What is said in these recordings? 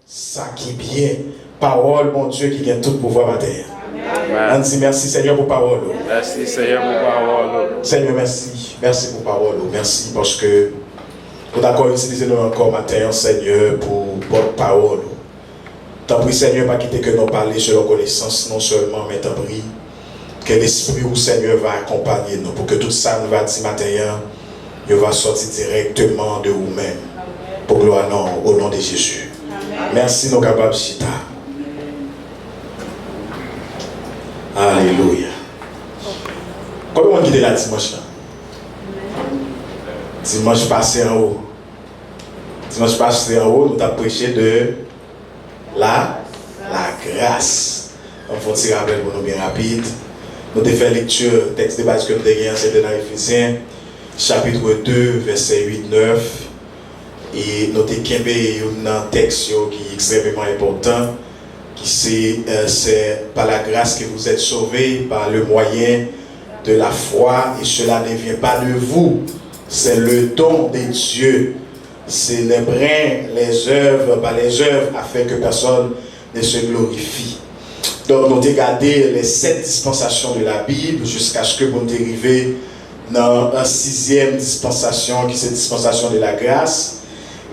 ça qui est bien. Parole, mon Dieu, qui gagne tout pouvoir à terre. On dit merci Seigneur pour parole. Merci Seigneur pour parole. Seigneur, merci. Merci pour parole. Merci parce que vous d'accord utiliser nous encore matin, Seigneur, pour votre parole. T'en prie, Seigneur, pas quitter que nous parler sur la connaissance, non seulement, mais t'en prie que l'Esprit où Seigneur va accompagner nous pour que tout ça nous va dire matin, il va sortir directement de vous-même. Pour gloire au nom de Jésus. Amen. Merci, nos capables chita. Alléluia. Combien on quitte la dimanche là? Dimanche passé en haut. Dimanche passé en haut, nous avons prêché de la grâce. On fait un petit rappel pour nous bien rapide. Nous avons fait lecture, texte de base que nous avons c'était dans Éphésiens, chapitre 2, verset 8-9. Et nous avons un texte qui est extrêmement important, qui c'est par la grâce que vous êtes sauvés, par le moyen de la foi, et cela ne vient pas de vous, c'est le don de Dieu. C'est les brins, les œuvres, afin que personne ne se glorifie. Donc nous avons regardé les 7 dispensations de la Bible jusqu'à ce que vous arriviez dans la 6e dispensation, qui est la dispensation de la grâce.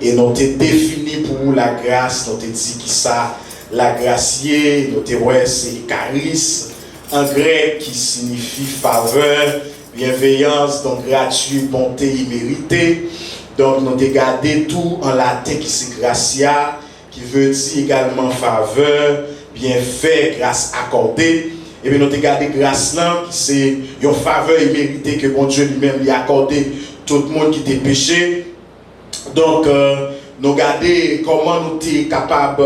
Et nous avons défini pour nous la grâce, nous avons dit qui ça, la gracier, nous avons dit c'est charisme, en grec qui signifie faveur, bienveillance, donc gratuit, bonté imméritée. Donc nous avons regardé tout en latin qui c'est gratia, qui veut dire également faveur, bienfait, grâce accordée. Et bien nous avons regardé grâce là, qui c'est une faveur imméritée que bon Dieu lui-même lui a accordé tout le monde qui était péché. Donc, nous regardons comment nous sommes capables,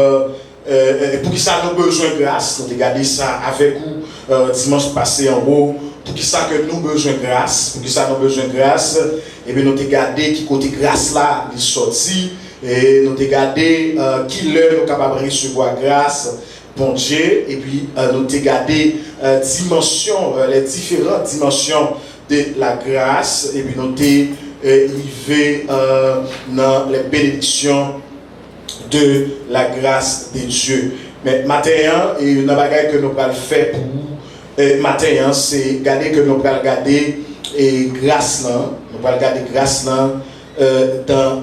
pour qui ça nous besoin de grâce. Nous regardons ça avec vous dimanche passé en haut. Pour qui ça que nous besoin de grâce. Pour qui ça nous besoin de grâce. Et bien nous regardons qui côté grâce là, il sorti. Et nous regardons qui l'heure nous sommes capables de recevoir grâce. Bon Dieu. Et puis nous regardons dimensions, les différentes dimensions de la grâce. Et puis nous arrivé dans les bénédictions de la grâce de Dieu. Mais matin, et une bagaille que nous allons faire pour matin, c'est garder que nous allons regarder et grâce là, nous allons regarder grâce là dans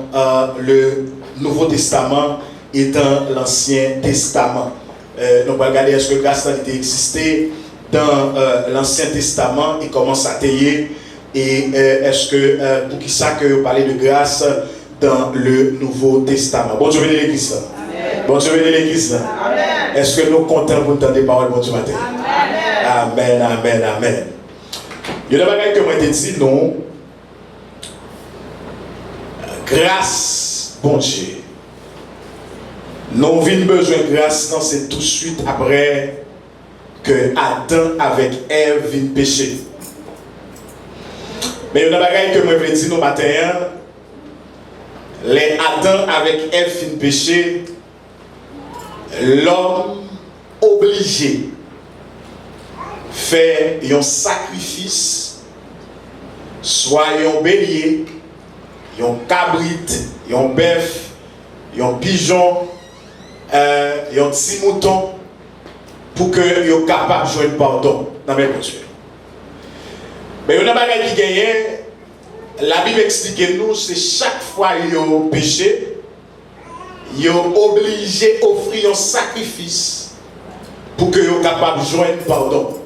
le Nouveau Testament et dans l'Ancien Testament. Nous allons regarder est-ce que grâce là était existé dans l'Ancien Testament et comment ça t'est. Et est-ce que, pour qui ça que vous parlez de grâce dans le Nouveau Testament? Bon Dieu, venez l'église là. Bon Dieu, venez l'église là. Est-ce que nous comptons pour entendre des paroles, bon Dieu, matin? Amen, amen, amen. Il y a des bagages que moi j'ai dit, non. Grâce, bon Dieu. Nous avons besoin de grâce, non, c'est tout de suite après que Adam avec Ève viennent pécher. Mais il y a une bagaille que moi je veux dire nos matins, les Adam avec Ève fin péché, l'homme obligé faire un sacrifice, soit un bélier, un cabrit, un bœuf, un pigeon, un petit mouton, pour que soient capables de jouer pardon dans mes Dieu. Mais il y a une chose qui gagne, la Bible explique nous, c'est chaque fois qu'il y a un péché, il est obligé d'offrir un sacrifice pour que soient capables de joindre pardon.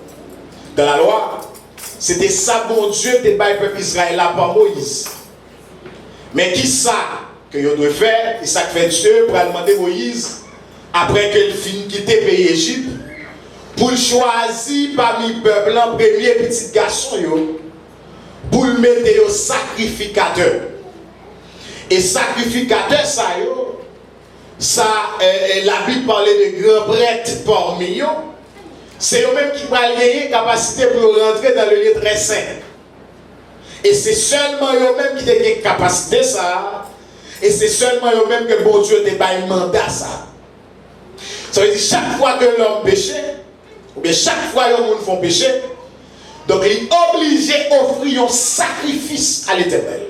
Dans la loi, c'était ça, bon Dieu, de le peuple Israël là par Moïse. Mais qui ça que vous devez faire, et ça que fait Dieu pour demander Moïse, après qu'il finit de quitter le pays Égypte, pour choisir parmi le peuple en premier petit garçon pour le mettre au sacrificateur. Et sacrificateur ça la Bible parlait de grands prêtres parmi eux. C'est eux-mêmes qui vont gagner capacité pour rentrer dans le lieu très saint. Et c'est seulement eux-mêmes qui ont une capacité ça. Et c'est seulement eux-mêmes que bon Dieu te donne un mandat ça. Ça veut dire chaque fois que l'homme péchait, ou bien chaque fois que les gens font pécher, donc il est obligé d'offrir un sacrifice à l'Éternel.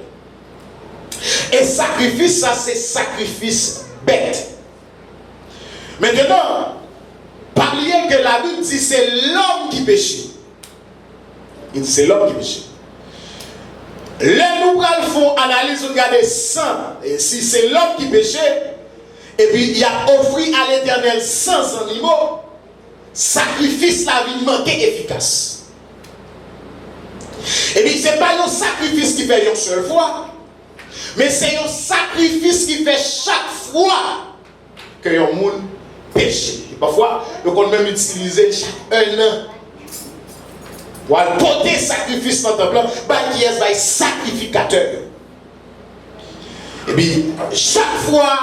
Et sacrifice, ça c'est sacrifice bête. Maintenant, pas oublier que la Bible dit c'est l'homme qui péche. Il dit c'est l'homme qui péche. Là, nous font analyse, regarder sang. Et si c'est l'homme qui péchait, et puis il a offert à l'Éternel 100 animaux, sacrifice la vie manquait efficace. Et puis ce n'est pas un sacrifice qui fait une seule fois, mais c'est un sacrifice qui fait chaque fois que un monde péché. Et parfois, on peut même utiliser chaque un an pour porter sacrifice dans le temple, qui est sacrificateur. Et puis chaque fois,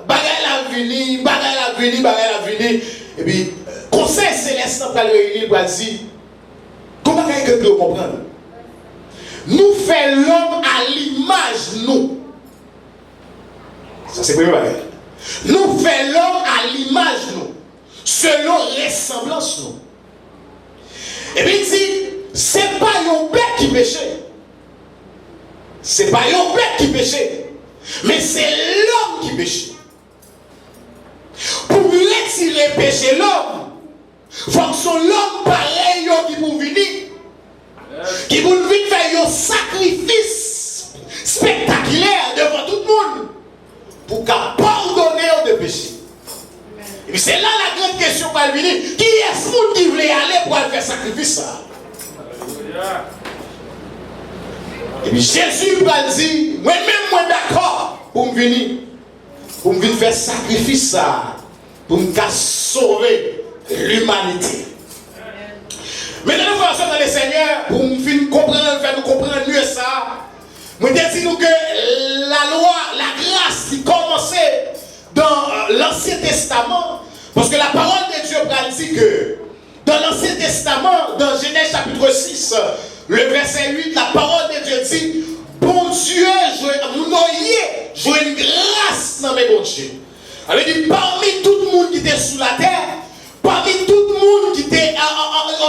bagaille la vini, et puis conseil céleste pour le réunir pour dire comment est-ce que vous comprenez? Nous faisons l'homme à l'image nous. Ça c'est le premier bagage. Nous faisons l'homme à l'image nous, selon ressemblance nous. Et puis il dit, c'est pas un bête qui péchait. C'est pas un bête qui péchait, mais c'est l'homme qui péchait. Pour retirer le péché l'homme, il faut que son l'homme pareil qui pour venir, qui pour venir faire un sacrifice spectaculaire devant tout le monde pour pardonner de péché. Et puis c'est là la grande question qui va venir. Qui est-ce qui voulait aller pour faire sacrifice ça? Et puis Jésus va dire, moi-même moi d'accord pour me venir faire sacrifice ça, pour me sauver l'humanité. Maintenant, nous faisons dans le Seigneur pour faire nous comprendre mieux ça. Moi, je dis nous que la loi, la grâce qui commençait dans l'Ancien Testament, parce que la parole de Dieu dit que dans l'Ancien Testament, dans Genèse chapitre 6, le verset 8, la parole de Dieu dit, bon Dieu, Noé, j'ai une grâce dans mes bons dieux. Elle dit, parmi tout le monde qui était sous la terre, parmi tout le monde qui était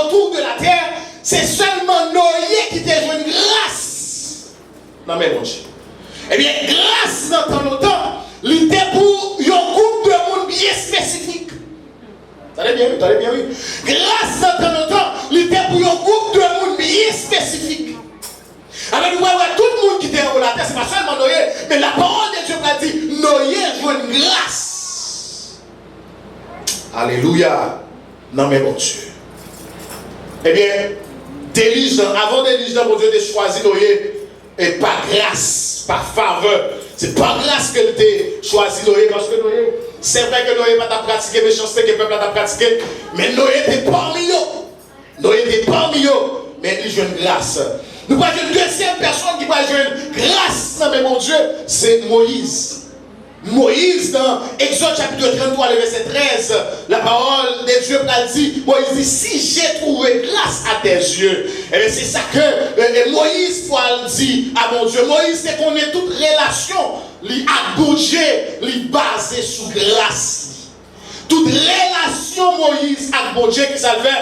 autour de la terre, c'est seulement Noé qui était une grâce dans mes bons dieux. Eh bien, grâce dans ton temps, il était pour un groupe de monde bien spécifique. T'allez bien, oui. Grâce dans ton temps, il était pour un groupe de monde bien spécifique. Alors, tout le monde qui était en la terre, c'est pas seulement Noé, mais la parole de Dieu a dit Noé joue une grâce. Alléluia. Non, mais bon Dieu. Eh bien, avant d'éliger, mon Dieu, de choisir Noé, et par grâce, par faveur. C'est par grâce qu'elle t'a choisi Noé, parce que Noé, c'est vrai que Noé n'a pas pratiqué la méchanceté que le peuple a pratiqué, mais Noé était parmi eux. Mais il joue une grâce. Nous parlons d'une deuxième personne qui va jouer une grâce, non mais mon Dieu, c'est Moïse. Moïse, dans Exode chapitre 33, le verset 13, la parole de Dieu dit, Moïse dit, si j'ai trouvé grâce à tes yeux, et bien c'est ça que Moïse dit à mon Dieu. Moïse, c'est qu'on ait toute relation, à bouger, basée sur grâce. Toute relation Moïse avec mon Dieu qui ça fait,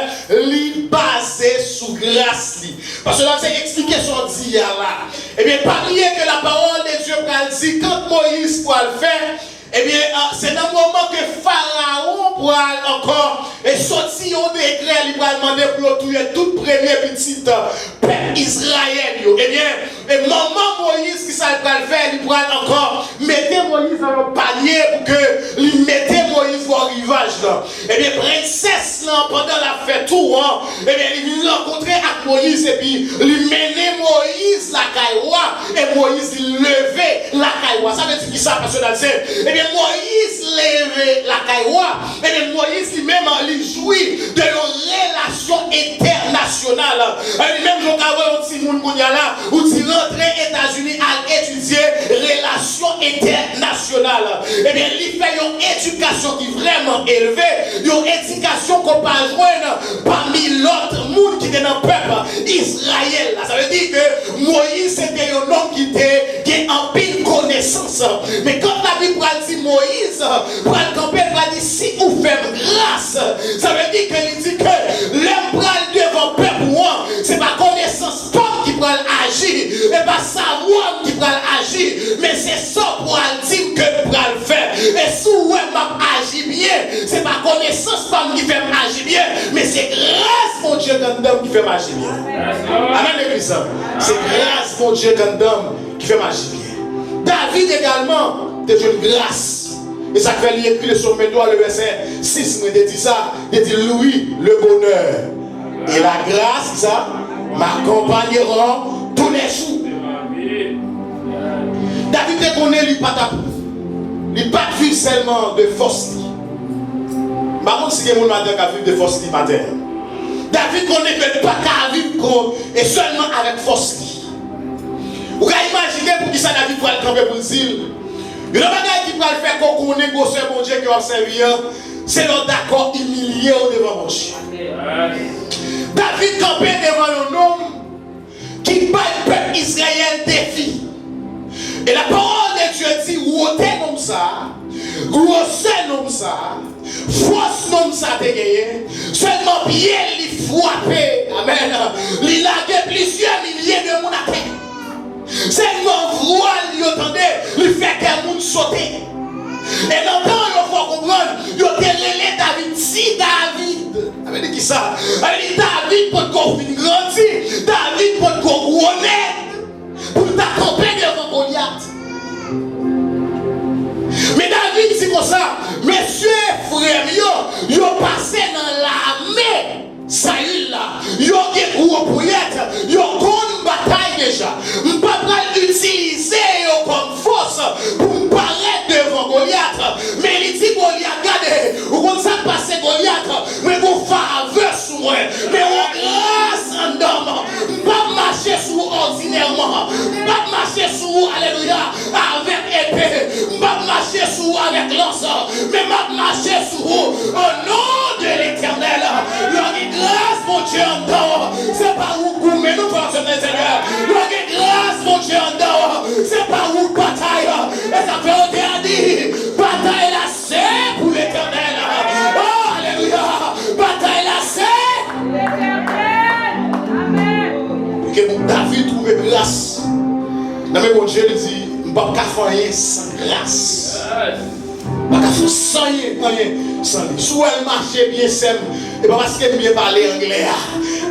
basée sur grâce. Parce que là, c'est expliqué son dia là. Eh bien, pas oublier que la parole de Dieu dit, quand Moïse pourra le faire, eh bien, c'est dans le moment que Pharaon pourra encore sortir au décret, il va demander pour tuer toute première petite peuple Israël. Eh bien, maman Moïse qui ça va le faire, il pourra encore mettre Moïse dans le panier pour que il mette Moïse au rivage là. Eh bien, princesse là, pendant la fête tout, eh bien, il rencontrer avec Moïse et puis il menait Moïse la caïwa et Moïse il levait la caïwa. Ça veut dire qui ça parce que dans le eh bien, Moïse levait la caïwa et bien Moïse lui-même il jouit de nos relations internationales. Lui-même, je vois un petit monde là où il rentrait aux États-Unis à étudier relations internationales. Eh bien, il fait une éducation qui est vraiment élevée, une éducation qu'on peut joindre parmi l'autre monde qui était dans le peuple Israël. Ça veut dire que Moïse c'était un homme qui était en pile connaissance. Mais quand la Bible dit Moïse, pour le camper, elle dit si vous faites grâce, ça veut dire qu'elle dit que l'homme pral devant le peuple, c'est pas connaissance qui peut agir, et pas savoir qui peut agir, mais c'est ça pour dire que vous pouvez le faire. Et si vous m'avez agi bien, c'est qui fait magie bien. Amen, l'église. C'est grâce, mon Dieu, d'un homme qui fait magie bien. David également, t'es une grâce. Et ça fait écrit le psaume 3, le verset 6, il dit ça. Il dit Louis, le bonheur et la grâce, ça, m'accompagneront tous les jours. David te connaît, lui, pas vivre seulement de force. Par contre, si il y a un matin qui a vécu de force du matin, David connaît que pas qu'à vivre et seulement avec force. Vous pouvez imaginer pour qui ça David va le camper pour le dire. Il y a un bagage qui va le faire qu'on connaît que c'est mon Dieu qui va servir. C'est l'autre d'accord humilié devant mon Dieu. David campait devant un homme qui bat le peuple Israël défi. Et la parole de Dieu dit, ôtez comme ça, grossez comme ça, force comme ça te gagné, seulement bien les frapper, amen, il a plusieurs milliers de monde à terre. Seulement voile, il entendait, il fait que le monde sauter. Et dans le temps, il faut comprendre, il a relé David, si David, avec qui ça, avec David pour qu'on finisse grandir, David pour qu'on honnête, pour t'accompagner devant Goliath. Mais David, c'est comme ça, messieurs, frères, ils ont passé dans l'armée, Saül là, ils ont des gros brouillettes, ils ont une bataille déjà. Je ne peux pas utiliser comme force pour me paraître devant Goliath. Mais il dit Goliath, regardez, vous ne savez pas c'est Goliath, mais vous faveur sur moi, mais vous grâce en dame. Je ne peux pas marcher sur vous ordinairement, je ne peux pas marcher sur vous, alléluia, avec épée, je ne peux pas marcher sur vous avec lance, mais je vais marcher sur vous au nom de l'Éternel. Grâce, mon Dieu, en dehors. C'est pas où mais nous faisons des Seigneur. Grâce, mon Dieu, en dehors. C'est pas où bataille. Et ça fait au dernier. Bataille là, c'est pour l'Éternel. Oh, alléluia. Bataille là, c'est l'Éternel. Amen. Que David trouve grâce. Non, mais mon Dieu, il dit, je ne peux pas faire sans grâce. Je ne peux pas faire rien sans lui. Soit elle marche bien simple. Et pas parce qu'elle bien parler anglais,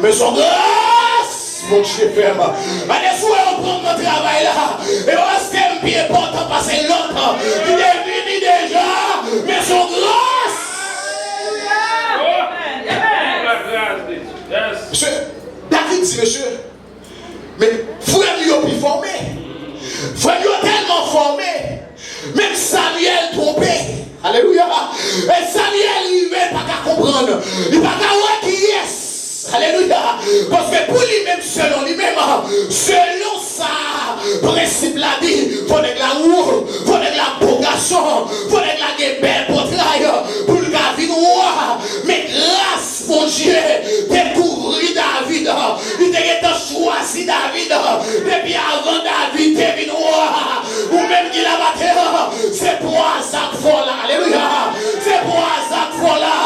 mais son grâce, mon Dieu, ferme. Allez, soit on prend mon travail là, et pas parce qu'elle bien porte passer l'autre, qui est venu déjà, mais son grâce. Monsieur, David dit, monsieur, mais frère lui a plus formé, frère lui a tellement formé, même Samuel trompé. Alléluia. Et Samuel, il ne va pas comprendre. Il ne va pas voir qui est. Alléluia. Parce que pour lui-même, selon ça, principe l'a dit, il faut de la roue, il faut de la progression, il faut de la belle portrail, pour le David roi. Mais grâce, mon Dieu, découvrir David, il t'a choisi David, depuis avant David, David roi, ou même qu'il a battu, c'est pour ça qu'il faut là. Alléluia. C'est pour ça qu'il faut là,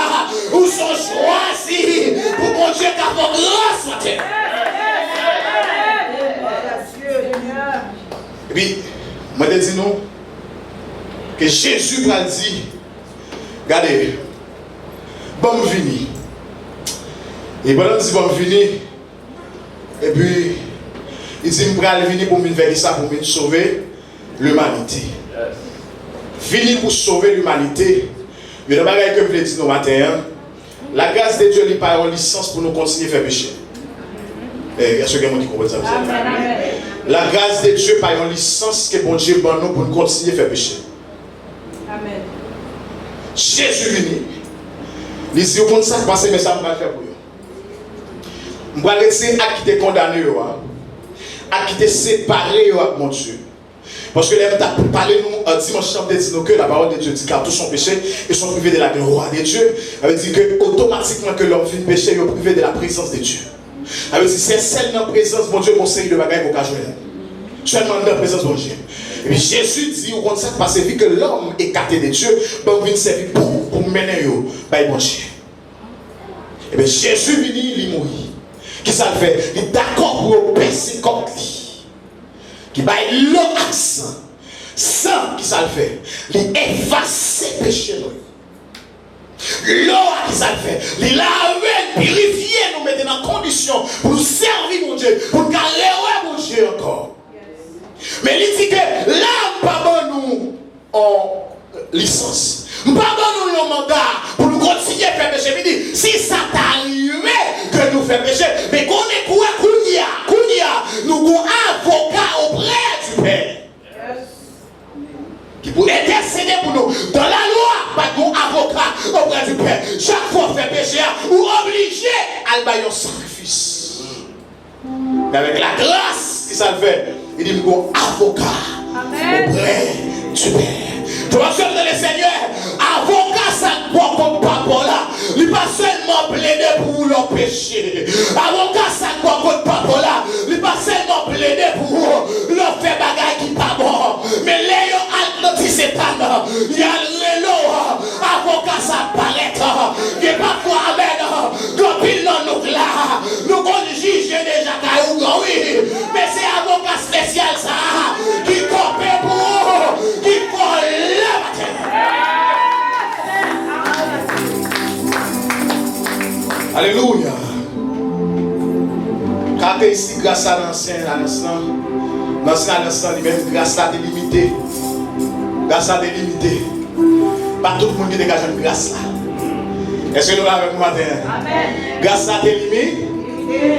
où sont choisis pour mon Dieu qui a fait grâce. Et puis, moi je dis nous que Jésus m'a dit, regardez, bon vini. Et pendant qu'il dit bon vini, et puis il dit, je vais venir pour me faire ça, pour me sauver l'humanité. Venir pour sauver l'humanité. Mais le bagage que je vous dis nos matin, la grâce de Dieu n'est pas en licence pour nous continuer à faire pécher. Est-ce que vous comprenez ça? La grâce de Dieu n'est pas en licence que bon Dieu pour nous continuer à faire pécher. Amen. Jésus venu. Il dit, vous ça passer, mais ça ne va pas faire pour vous. Je vais laisser à qui te condamné, à qui te séparé, mon Dieu. Parce que l'homme t'a parlé nous dimanche samedi dit que la parole de Dieu dit car tous sont péchés et sont privés de la gloire de Dieu. Ça veut dire que automatiquement que l'homme finit péché, il est privé de la présence de Dieu. Ça veut dire c'est celle dans la présence de Dieu conseil de bagaille pour jouer. Seulement dans la présence de Dieu. Et puis Jésus dit au contraire parce que l'homme est écarté de Dieu, ben vient servir pour mener yo par bon Dieu. Et bien Jésus vient il mourir. Qui ça le fait? Il est d'accord pour baisser contre lui. Qui va l'accent sans qui ça le fait, il efface péché. L'eau qui ça fait. Les laver, purifier, nous mettre dans condition pour nous servir, mon Dieu, pour nous carrer, mon Dieu, encore. Mais il dit que là, pas bon nous en licence. Pas bon nous en mandat pour nous continuer à faire péché. Il dit, si ça t'arrive que nous faisons péché, mais qu'on est quoi, nous avons un avocat auprès du Père. Qui peut intercéder pour nous. Dans la loi, pas de avocat auprès du Père. Chaque fois qu'on fait péché, ou obligé à faire un sacrifice. Mais avec la grâce qui ça le fait, il dit, nous avons avocat auprès du Père. Tu vas sur le Seigneur, avocat ça ne doit pas là. Il pas seulement plaider pour leur péché. Avocat ça ne doit pas là. Il pas seulement plaider pour leur faire bagaille qui pas bon. Mais les anti-sétan, il y a le avocat ça paraît. Il n'est pas pour amen. Donc il n'en nous là. Nous on juge déjà caillou, oui. Mais c'est avocat spécial ça qui compte pour qui colle. Alléluia. Quand ici, grâce à l'ancien, lui-même, grâce à délimité. Grâce à délimité. Pas tout le monde qui dégage une grâce là. Est-ce que nous l'avons avec nous matin? Amen. Grâce à délimité,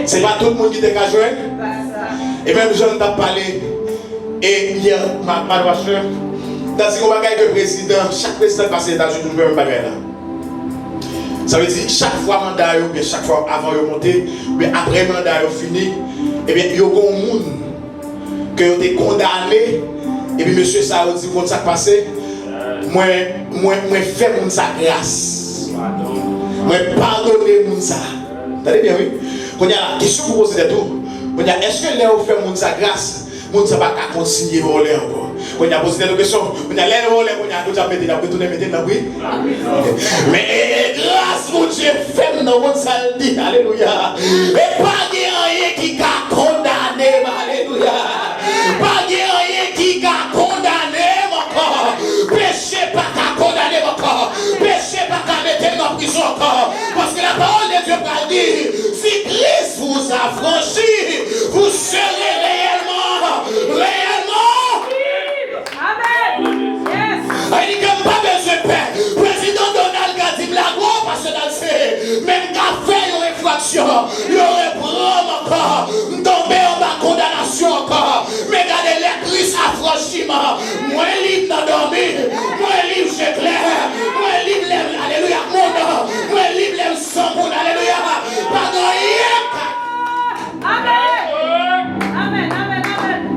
c'est pas tout le monde qui dégage. Et même je ne t'ai pas parlé. Et hier, ma soeur, dans ce qu'on va gagner le président, chaque président passe dans le jour même bagaille là. Ça veut dire chaque fois mandat ou bien chaque fois avant de monter, mais après mandat fini, et bien il y a un monde que vous êtes condamné et puis monsieur ça dit comment ça passé, moi fait mon sa grâce. Moi pardonner mon ça. Vous allez bien oui. Quand il y a la question pour poser de tout, est-ce que là vous fait mon sa grâce, mon ça va continuer voler encore. Quand il y a posé des questions, on a l'air voler, on a déjà mettre dans la oui. Mais grâce mon Dieu fait dans votre salle dit alléluia. Et pas rien qui a condamné, alléluia. Pas rien qui a condamné encore. Péché pas qu'à condamner encore. Péché pas qu'à mettre en prison encore. Parce que la parole de Dieu va dire, si Christ vous a franchi, vous serez réellement. Il dit que pas besoin de paix. Président Donald Gadim Lago, parce que dans ce même café, il y aurait infraction, il y aurait problème encore, tomber en bas condamnation encore. Mais regardez les Christ affranchissement. Moi libre dans dormir, moi libre j'ai clair, moi libre l'aime, alléluia, mon nom, moi libre l'aime sans mon alléluia. Pardon, Amen.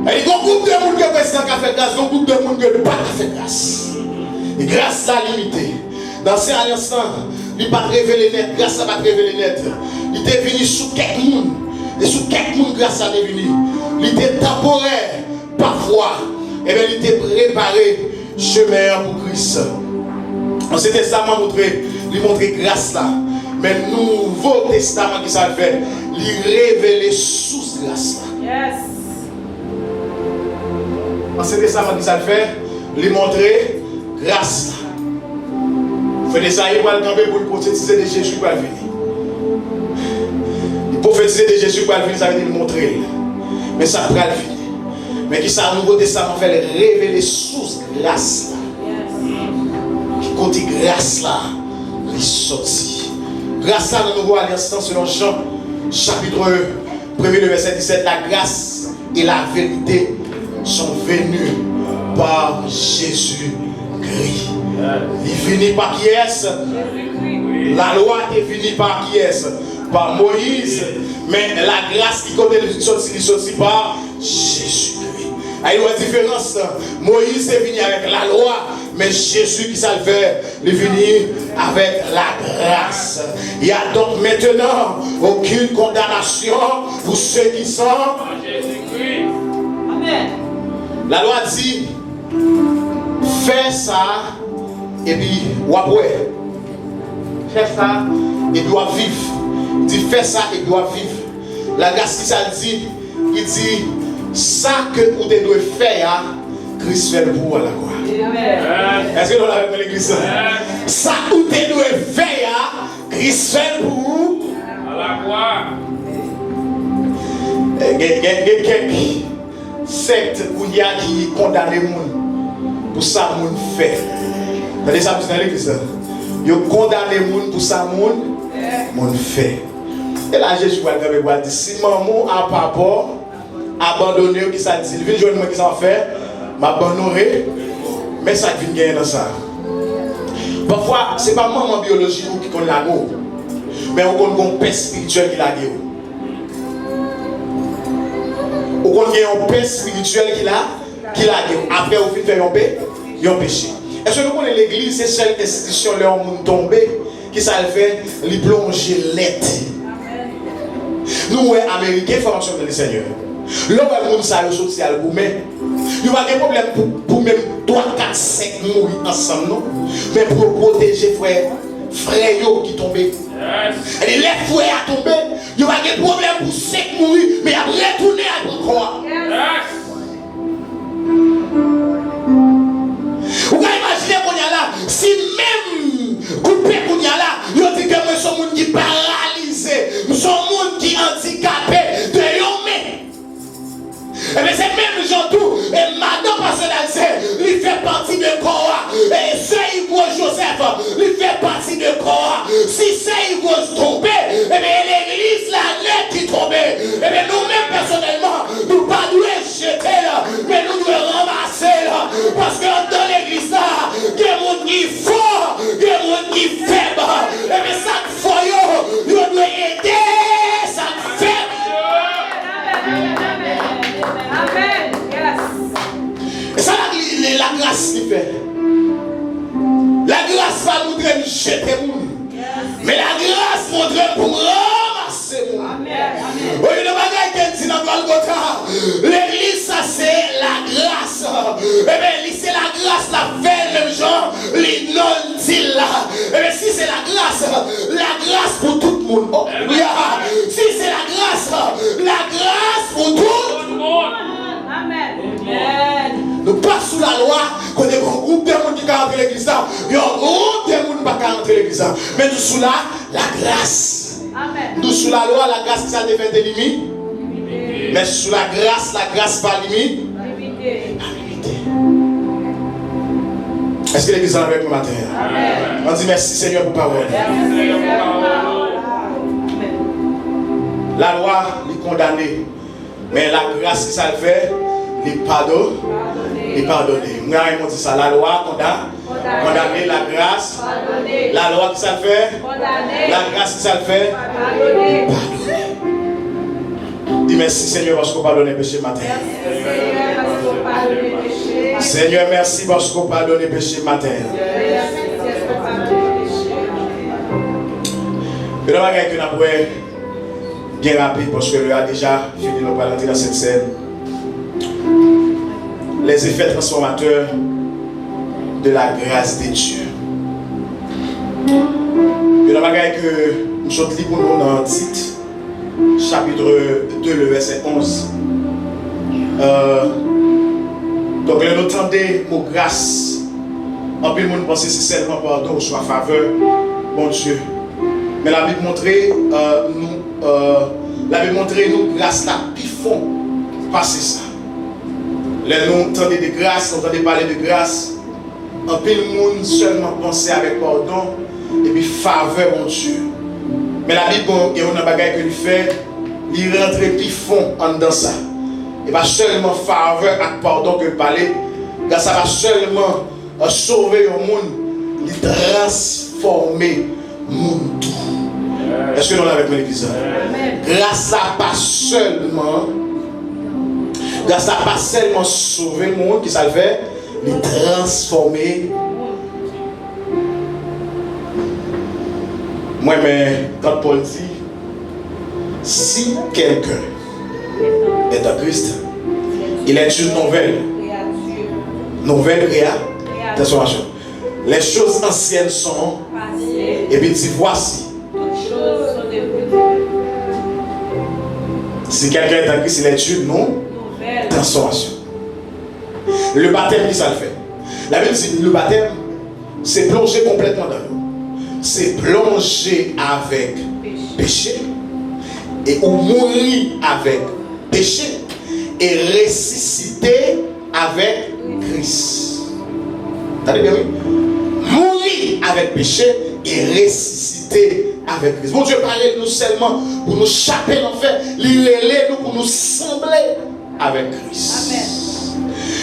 Il y a un groupe de monde qui a fait grâce, il y a un groupe de monde qui n'a pas fait grâce. Et grâce à l'unité, dans ces instants, il n'a pas révélé net, grâce à pas révélé net. Il est venu sous quelques monde, et sous quelques monde, grâce à il est venu. Il était temporaire, parfois, et bien il était préparé chemin pour Christ. L'Ancien Testament il montrait grâce là, mais le Nouveau Testament qui ça fait, il révélait sous grâce là. Yes. L'Ancien Testament qui ça fait, il montrait grâce. Faites ça, il va le camper pour prophétiser de Jésus pour venir. Il prophétiser de Jésus pour venir, ça veut dire montrer. Mais ça va venir. Mais qui ça, Nouveau Testament fait révéler sous grâce. Qui côté grâce là, il sortit. Grâce à la Nouvelle Alliance, selon Jean, chapitre 1, le verset 17, la grâce et la vérité sont venues par Jésus. Il finit par qui est-ce? La loi est finie par qui est-ce? Par Moïse. Mais la grâce qui compte sorti par Jésus. Il y a une différence. Moïse est venu avec la loi, mais Jésus qui s'en fait, il est venu avec la grâce. Il n'y a donc maintenant aucune condamnation pour ceux qui sont en Jésus-Christ. Amen. La loi dit, fais ça et puis après fais ça et doit vivre. Il dit fais ça et doit vivre. La grâce qui ça dit, il dit ça que vous devez faire, Christ fait le pour la croix. Est-ce que nous l'avons fait l'église? Ça où tu dois faire, Christ fait pour vous. À la croix. Il y a quelques sectes qui condamnent les gens pour ça que les gens fait. Vous avez ça dans l'église? Ils condamnent les gens pour ça que les gens fait. Et là, Jésus va dire, si maman a papa abandonné, qui ça dit, il vient de moi qui ça fait, m'abandonner, mais ça vient gagner dans ça. Parfois, ce n'est pas maman biologique qui connaît l'amour, mais on connaît un père spirituel qui l'a dit. On connaît un père spirituel qui l'a dit. Après, on fait un péché. Est-ce que nous connaissons l'église, c'est seule institution où on est tombé, qui ça le fait, les plonger lettre. Nous, Américains, formation de le Seigneur. L'homme est monde social pour même. Il n'y a pas de problème pour même 3, 4, 5 mourir ensemble, non? Mais pour protéger frère qui tombent. Et les frères à tomber, il n'y a pas de problème pour 5 mourir, mais à retourner à ton corps. Vous pouvez imaginer qu'on y a là, si même coupé qu'on y a là, il y a des gens qui sont paralysés, qui sont handicapés de l'homme. Et bien c'est même gens tout, et madame personnelle, il fait partie de corps. Et c'est Hugo Joseph, il fait partie de corps. Si c'est Hugo tomber, et bien l'église la lettre qui tombe. Et bien nous-mêmes personnellement, nous ne pas devons jeter là, mais nous devons ramasser là. Parce que dans l'église là, il y a des gens qui fort, il y a des gens qui faible. Et bien ça faut nous devons aider, ça fait. Amen. Yes. Et ça, la grâce qui fait. La grâce va nous montrer de jeter moun. Mais la grâce montre pour ramasser moun. Oui, le bagage qui dit dans Golgotha, l'église, ça c'est la grâce. Eh bien, c'est la grâce, la fait même genre, les non-dits là. Eh bien, si c'est la grâce pour tout le monde. Oh, si c'est la grâce pour tout le monde. Amen. Nous pas sous la loi, qu'on est un groupe de monde qui peut entrer l'église. Il y a un groupe de monde qui peut entrer l'église. Mais nous sous la grâce. Amen. Nous sous la loi, la grâce qui ça devait être limite. Mais sous la grâce pas limite. Pas limité. Est-ce que l'église est avec nous matin? Amen. On dit merci Seigneur pour parole. La loi est condamnée. Mais la grâce qui ça le fait, les pardonner. Moi, ils dit ça. La loi condamner, la grâce. La loi qui ça le fait, la grâce qui ça le fait, pardonner. Dis merci Seigneur parce qu'on pardonne les péchés matin. Seigneur, merci parce qu'on pardonne les péchés matin. Mais le bagage que nous avons bien rapide parce que nous avons déjà fini de rentrer dans cette scène. Les effets transformateurs de la grâce de Dieu. Et le bagage que nous sommes libres dans Tite, chapitre 2, le verset 11. Donc, nous entendons le mot grâce. En plus, nous pensons que c'est seulement pardon ou soit faveur, bon Dieu. Mais la Bible montre nous grâce là, puis fond, passer ça. Là, nous entendons de grâce, nous entendons parler de grâce. En plus, le monde seulement penser avec pardon et puis faveur, mon Dieu. Mais la Bible, il y a un bagage qu'il fait, il rentre puis fond en dedans ça. Et pas seulement faveur et pardon que parler, ça va seulement sauver le monde, il transformer le monde. Est-ce que nous l'avons avec l'église? Grâce à pas seulement sauver le monde qui ça le fait, il transformer. Moi, mais quand Paul dit, si quelqu'un est en Christ, il est une nouvelle transformation. Les choses anciennes sont et puis dit voici. Si quelqu'un est en Christ, il est une transformation. Le baptême, qui ça le fait? La Bible dit le baptême, c'est plonger complètement dans l'eau. C'est plonger avec péché et ou mourir avec péché et ressusciter avec Christ. T'as bien oui? Mourir avec péché et ressusciter avec Christ. Bon Dieu parlait de nous seulement pour nous chapper l'enfer, l'irélé nous pour nous sembler avec Christ. Amen.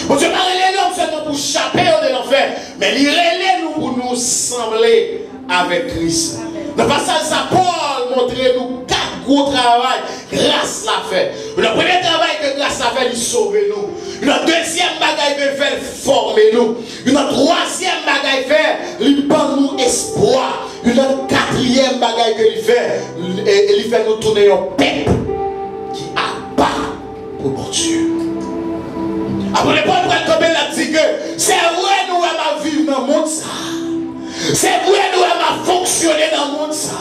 Bon Dieu parlait de nous seulement pour chapper de l'enfer, mais l'irélé nous pour nous sembler avec Christ. Dans le passage, ça Paul montrait nous 4 gros travail grâce l'a fait. Le premier travail que grâce l'a fait, il sauve nous. Le deuxième bagaille qu'il fait, il forme nous. Le troisième bagaille qu'il fait, il donne nous espoir. Le quatrième bagaille qu'il fait, il fait nous tourner un peuple qui a pas pour bon Dieu. Après le Paul a dit que c'est vrai nous allons vivre dans le monde ça. C'est vrai nous allons fonctionner dans le monde ça.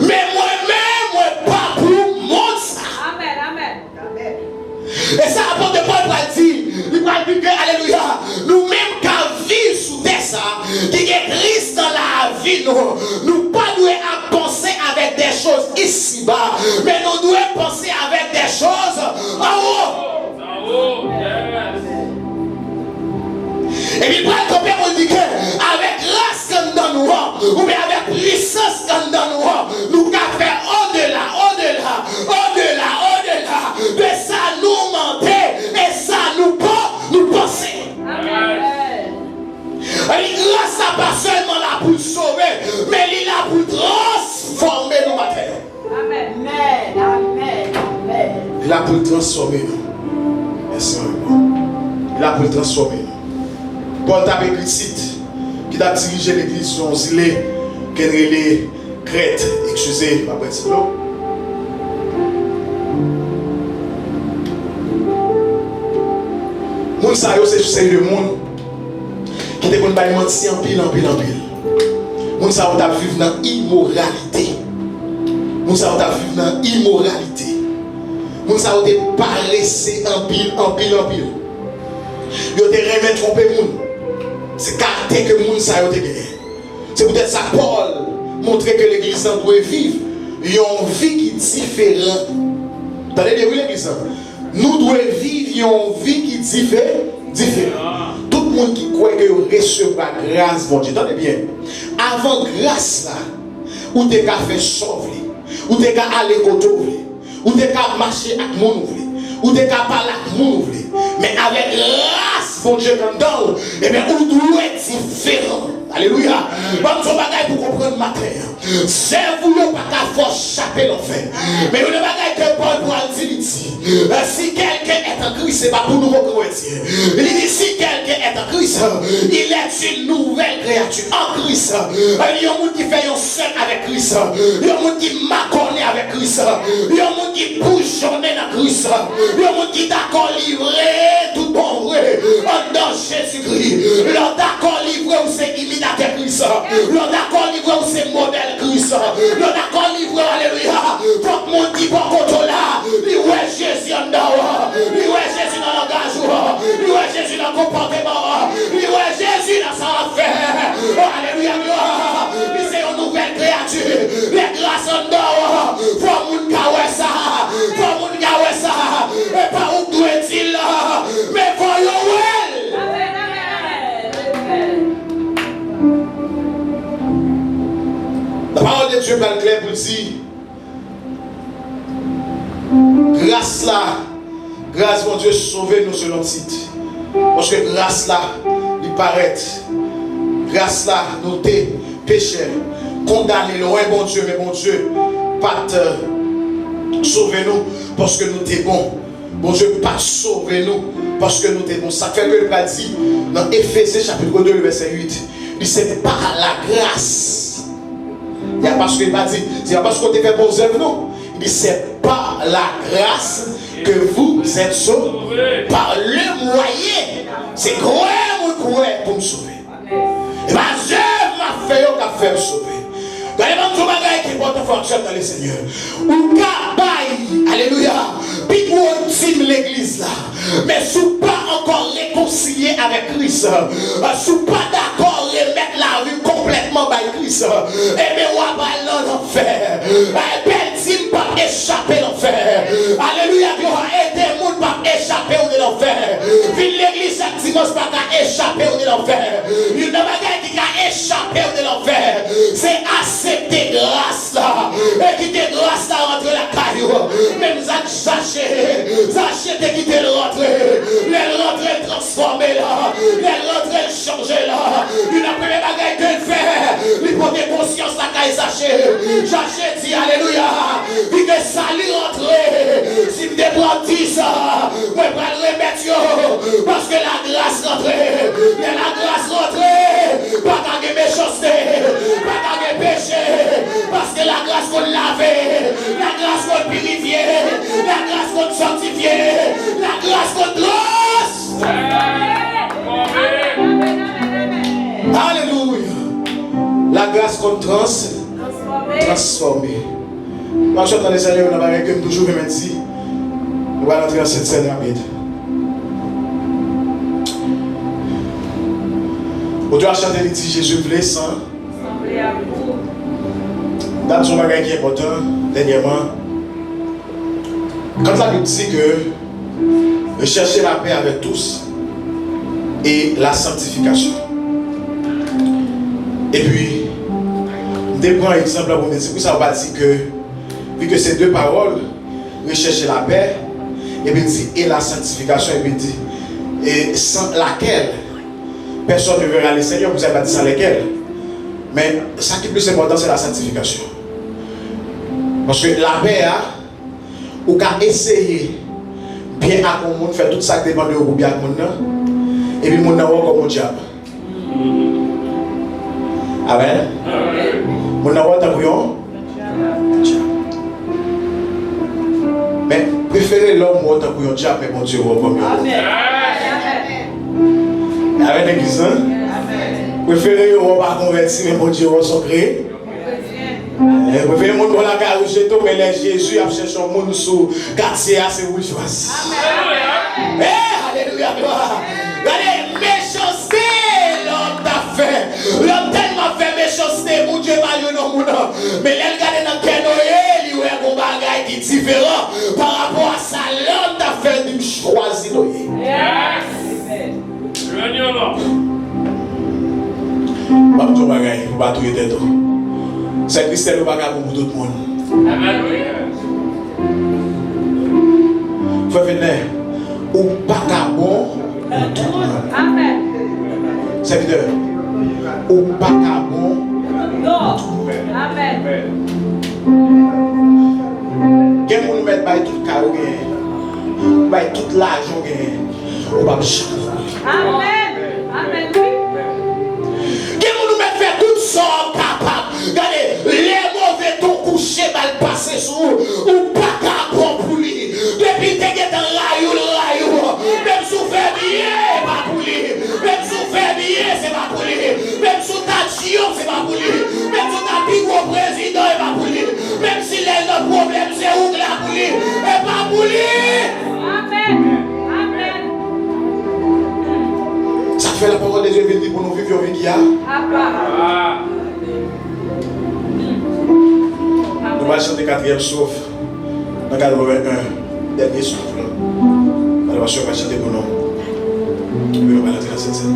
Mais moi-même, moi pas pour le monde ça. Amen, amen. Amen. Et ça, apôtre Paul va dire, il va dire que, alléluia, nous-mêmes qu'à vivre sous terre ça, qui est Christ dans la vie, nous pas doués à penser avec des choses ici-bas, mais nous devons penser avec des choses en haut. En haut, yes. Et puis, Paul on dit que, avec grâce qu'on donne nous, ou bien avec puissance qu'on donne nous pouvons faire au-delà, au-delà, au-delà, au-delà de ça nous mentir et ça nous penser. Amen. Et grâce à pas seulement là pour sauver, mais il est là pour transformer nos matériaux. Amen. Amen. Amen. Il est là pour transformer nous. Merci. Il est là pour transformer nous. Paul t'a écrit site qui t'a dirigé l'église sur un îlet qui est Crète. Excusez, ma petite l'eau. Moun sa yo c'est le monde qui te konn bay menti en pile. Moun sa yo t'a vivre dans immoralité. Moun sa yo t'a vivre dans immoralité. Moun sa yo te paressé en pile. Yo te remet tromper moun. C'est caractère que moun sa yo te gagné. C'est peut-être ça Paul montrer que l'église doit vivre une vie qui est différente. Vous allez bien, oui, l'église. Nous devons vivre une vie qui est différente. Tout le monde qui croit que vous recevez la grâce, bon Dieu, attendez bien. Avant grâce, là, ou t'es qu'à faire sauver, ou t'es qu'à aller côté, ou t'es qu'à marcher avec mon ouvrier, ou t'es qu'à parler avec mon ouvrier. Mais avec grâce, bon Dieu, quand eh bien, on doit être différent. Alléluia. Bon, son bagage pour comprendre ma terre. C'est vous pas qu'à force chapper l'enfer. Mais le bagage que Paul pourra dire ici. Si quelqu'un est en Christ, c'est pas pour nous reconnaître. Il dit si quelqu'un est en Christ, il est une nouvelle créature. En Christ, il y a un monde qui fait un seul avec Christ. Il y a un monde qui m'accorde avec Christ. Il y a un monde qui bougeonne dans Christ. Il y a un monde qui d'accord livré tout bon vrai dans Jésus-Christ. L'on d'accord livré où c'est imitateur Christ. L'on d'accord livré où c'est modèle Christ. L'on d'accord livré, alléluia. Tout le monde qui va contre là. Il ouais Jésus en dehors. Il ouais Jésus dans le langage. Il ouais Jésus dans le comportement. Il ouais Jésus dans son affaire. Alléluia. Il c'est une nouvelle créature. Les grâces en dehors. Pour moun kawè ça. Pour moun kawè ça. Et pas où doit-il là. Mais voyons well. La parole de Dieu parle clair pour dire grâce là, grâce mon Dieu sauver nous selon le titre. Parce que grâce là, il paraît, grâce là, nous t'es pécheurs, condamnés loin bon Dieu, mais bon Dieu, pas sauver nous parce que nous t'es bon. Bon Dieu, pas sauver nous parce que nous t'es bon. Ça fait que le pas dit dans Éphésiens chapitre 2, verset 8, il c'est par la grâce. Il n'y a pas ce qu'il m'a dit, c'est parce qu'on te fait bon œuvre, non. Il dit c'est par la grâce que vous êtes sauvés. Par le moyen. C'est quoi pour me sauver. Et ma œuvre m'a fait me sauver. Dans les mêmes choses qui portent fonction dans le Seigneur. Ou kabaï, alléluia. Puis on dit l'église là. Mais si pas encore réconcilié avec Christ, si pas d'accord remettre la vie complètement par Christ. Et bien, on va l'enfer. Belle pas échapper l'enfer. Alléluia, Dieu a aidé le monde pas échapper au l'enfer. Puis l'église chaque dimanche pas échapper au l'enfer. Il n'y a pas qui a échappé au l'enfer. C'est accepter grâce là. Et quitter grâce là entre la caillou. Même ça sachez de quitter le rentrer. Les rentrer transformer là. Les rentrer changer là. Il a pris les bagailles de le faire. Il prend des consciences là qu'à sachez. Sachez dit alléluia. Il que salut rentrer. Si vous dépendez ça, vous pouvez le remettre parce que la grâce rentrer. Mais la grâce rentrer. Pas qu'à méchanceté. Pas qu'à péché. Parce que la grâce qu'on laver. La grâce qu'on purifier. La grâce qu'on sanctifier. La grâce qu'on grâce. Alléluia. La grâce qu'on transformer. Moi, je suis dans les années où on a toujours même dit, on va rentrer dans cette scène rapide. Au Dieu a chanté, il dit Jésus voulait sans. Dans son bagage qui est important, dernièrement, quand la Bible dit que rechercher la paix avec tous et la sanctification. Et puis, je prends un exemple pour me dire que ça va dire que, vu que ces deux paroles, rechercher la paix, et puis dit, et la sanctification, et puis dit, et sans laquelle personne ne verra le Seigneur, vous n'avez pas dit sans laquelle. Mais ce qui est plus important, c'est la sanctification. Parce que la paix, ou qu'à essayer bien à mon monde, faire tout ça qui dépend de vous bien à mon monde, et puis mon nom comme mon diable. Amen. Mon nom est bouillon. Mais préférez l'homme ou autant bouillon diable, mais mon Dieu, vous comme Amen. Amen, l'église. Préférez l'homme pas converti, mais mon Dieu, vous sacré. Préférez mon nom la carouche, mais les Jésus a cherché un monde sous quartier, c'est vous choisissez. Alléluia, gloire. Regardez, méchanceté, l'homme t'a fait. L'homme tellement fait méchanceté, mon Dieu, mais les gars dans quel Noël, il y a un bagage qui est différent par rapport à ça. L'homme t'a fait de choisir Noël. Yes. Pas de bagage, il ne faut pas tout être. C'est Christelle le bagage pour tout le monde. Amen. Faut venir. Ou pas qu'à bon pour tout le monde. Amen. Serviteur. Ou pas qu'à bon. Non. Amen. Quel monde met by tout le carreau, by tout l'argent, ou pas changer. Amen. Amen. Quel monde met faire tout ça capable. Regardez, les mauvais ton couché mal passé sur ou pas qu'à bon pour lui. Depuis que tu es dans raïou, même sous fait bien, pas pour lui. Même sous fait bien, c'est pas pour lui. Même sous ta chion, c'est pas pour lui. Même sous ta pique au président, c'est pas pour lui. Même si les autres problèmes, c'est où que la pour lui. Et pas pour lui. Amen. Amen. Ça fait la parole des Dieu venir pour nous vivre une vie. Nous allons chanter 4e souffle. Dans 81, dernier souffle. Alors, je vais chanter pour nous. Nous allons entrer dans cette scène.